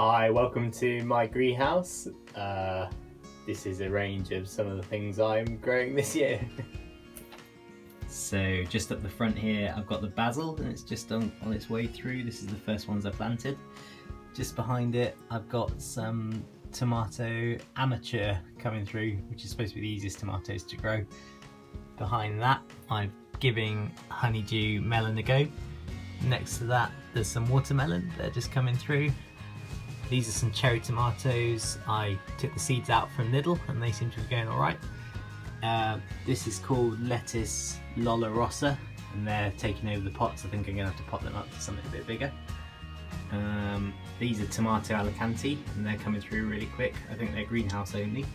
Hi, welcome to my greenhouse. This is a range of some of the things I'm growing this year. So just up the front here I've got the basil and it's just on its way through. This is the first ones I planted. Just behind it I've got some tomato amateur coming through, which is supposed to be the easiest tomatoes to grow. Behind that I'm giving honeydew melon a go. Next to that there's some watermelon, they're just coming through. These are some cherry tomatoes. I took the seeds out from Lidl and they seem to be going alright. This is called lettuce Lolla Rossa and they're taking over the pots. I think I'm going to have to pot them up to something a bit bigger. These are tomato Alicante and they're coming through really quick. I think they're greenhouse only.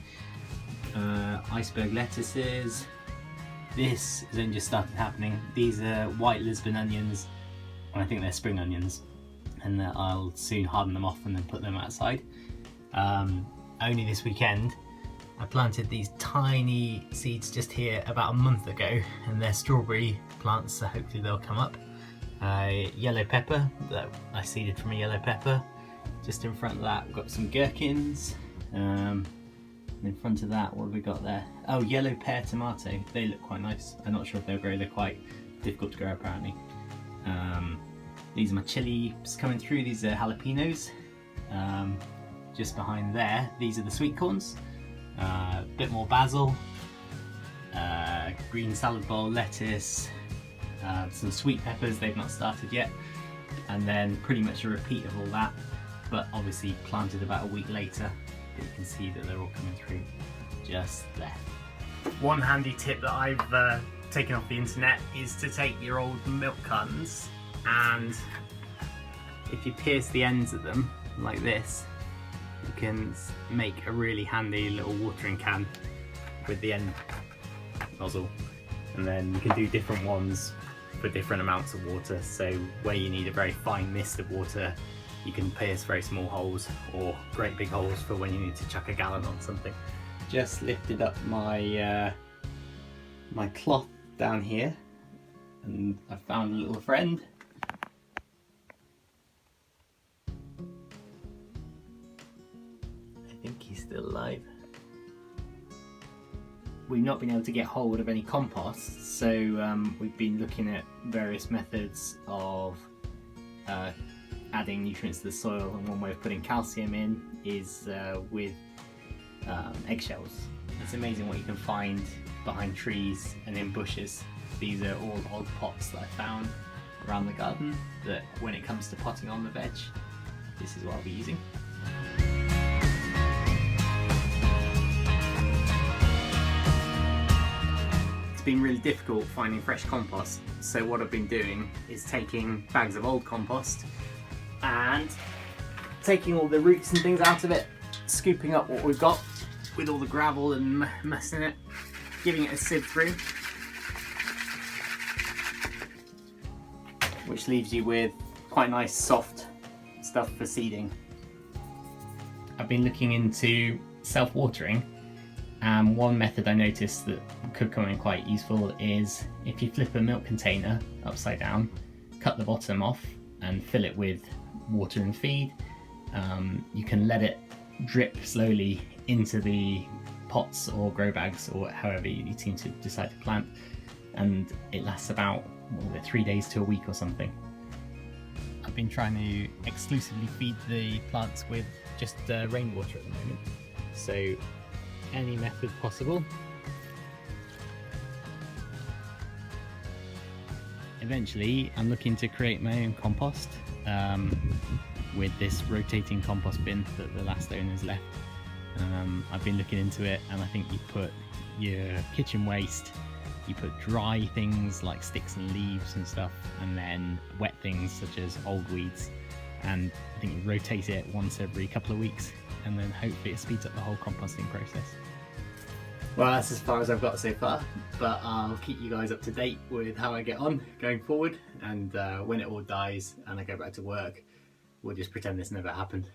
Iceberg lettuces. This has only just started happening. These are white Lisbon onions and I think they're spring onions. And I'll soon harden them off and then put them outside. Only this weekend I planted these tiny seeds just here about a month ago and they're strawberry plants, so hopefully they'll come up. Yellow pepper that I seeded from a yellow pepper. Just in front of that we've got some gherkins. And in front of that, what have we got there? Oh, yellow pear tomato. They look quite nice. I'm not sure if they'll grow, they're quite difficult to grow apparently. These are my chilies coming through, these are jalapenos. Just behind there, these are the sweet corns. A bit more basil, green salad bowl lettuce, some sweet peppers, they've not started yet. And then pretty much a repeat of all that, but obviously planted about a week later. You can see that they're all coming through just there. One handy tip that I've taken off the internet is to take your old milk cartons and if you pierce the ends of them like this, you can make a really handy little watering can with the end nozzle, and then you can do different ones for different amounts of water. So where you need a very fine mist of water, you can pierce very small holes, or great big holes for when you need to chuck a gallon on something. Just lifted up my my cloth down here and I found a little friend. I think he's still alive. We've not been able to get hold of any compost, so we've been looking at various methods of adding nutrients to the soil, and one way of putting calcium in is with eggshells. It's amazing what you can find behind trees and in bushes. These are all old pots that I found around the garden that when it comes to potting on the veg, this is what I'll be using. It's been really difficult finding fresh compost, so what I've been doing is taking bags of old compost and taking all the roots and things out of it, scooping up what we've got with all the gravel and mess in it, giving it a sieve through, which leaves you with quite nice soft stuff for seeding. I've been looking into self-watering, and one method I noticed that could come in quite useful is if you flip a milk container upside down, cut the bottom off and fill it with water and feed. You can let it drip slowly into the pots or grow bags or however you seem to decide to plant, and it lasts about 3 days to a week or something. I've been trying to exclusively feed the plants with just rainwater at the moment, so any method possible. Eventually I'm looking to create my own compost with this rotating compost bin that the last owners left. I've been looking into it, and I think you put your kitchen waste, you put dry things like sticks and leaves and stuff, and then wet things such as old weeds, and I think you rotate it once every couple of weeks, and then hopefully it speeds up the whole composting process. Well, that's as far as I've got so far, but I'll keep you guys up to date with how I get on going forward, and when it all dies and I go back to work, we'll just pretend this never happened.